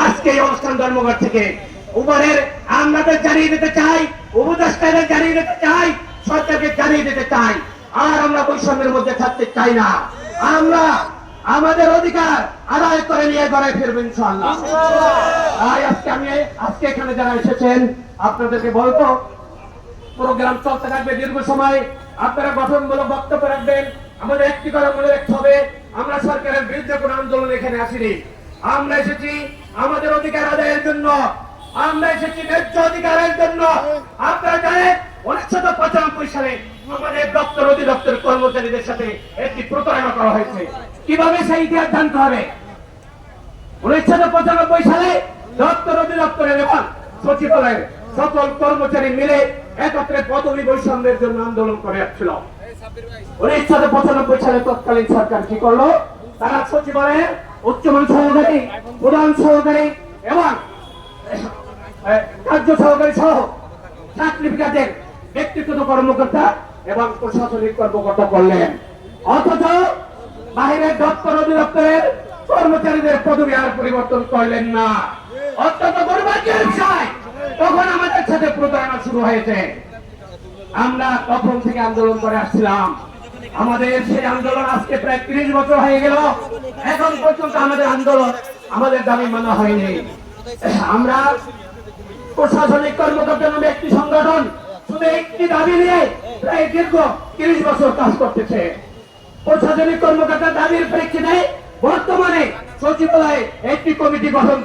আজকে এই অনুষ্ঠান ধর্মঘট থেকে উপরের আমলাদের জানিয়ে দিতে চাই, উপদেষ্টাদের জানিয়ে দিতে চাই, সরকারকে জানিয়ে দিতে চাই, আর আমরা বৈষম্যের মধ্যে থাকতে চাই না। আমরা আমাদের অধিকার আদায় করে নিয়ে ঘরে ফিরবো ইনশাআল্লাহ। আজকে এখানে যারা এসেছেন আপনাদেরকে বলবো, প্রোগ্রাম চলতে থাকবে দীর্ঘ সময়, আপনারা গঠনমূলক বক্তব্য রাখবেন। আমাদের একটি কথা মনে রাখতে হবে, আমরা সরকারের বিরুদ্ধে কোন আন্দোলন এখানে আসিনি। আমরা এসেছি আমাদের অধিকার আদায়ের জন্য, আমরা এসেছি ন্যায্য অধিকারের জন্য। আপনারা জানেন 1995 সালে আমাদের দপ্তর অধিদপ্তরের কর্মচারীদের সাথে একটি প্রতারণা করা হয়েছে। কিভাবে সেই ইতিহাস জানতে হবে। 1995 সালে দপ্তর অধিদপ্তরের এবং সচিবালয়ের সকল কর্মচারী মিলে একত্রে পদবি বৈষম্যের জন্য আন্দোলন করে আসছিল। 1995 সালে তৎকালীন সরকার কি করলো, তারা সচিবালয়ের উচ্চমান সহকারী, প্রধান সহকারী এবং কার্য সহকারী সহ সার্টিফিকেটের ব্যক্তিগত কর্মকর্তা এবং প্রশাসনিক কর্মকর্তা করলেন। অথচ বাহিরের দপ্তর অধিদপ্তরের কর্মচারীদের পদবি আর পরিবর্তন করলেন না। অত্যন্ত দুর্ভাগ্যের বিষয়, তখন আমাদের সাথে প্রতারণা শুরু হয়েছে। আমরা তখন থেকে আন্দোলন করে আসছিলাম। আমাদের সেই আন্দোলন আজকে প্রায় 30 বছর হয়ে গেল, এখন পর্যন্ত আমাদের আন্দোলন, আমাদের দাবি মানা হয়নি। আমরা প্রশাসনিক কর্মকর্তা নামে একটি সংগঠন শুধু একটি দাবি নিয়ে প্রায় দীর্ঘ 30 বছর কাজ করতেছে। প্রশাসনিক কর্মকর্তার দাবির প্রেক্ষিতে বর্তমানে সচিবালয়ে একটি কমিটি গঠন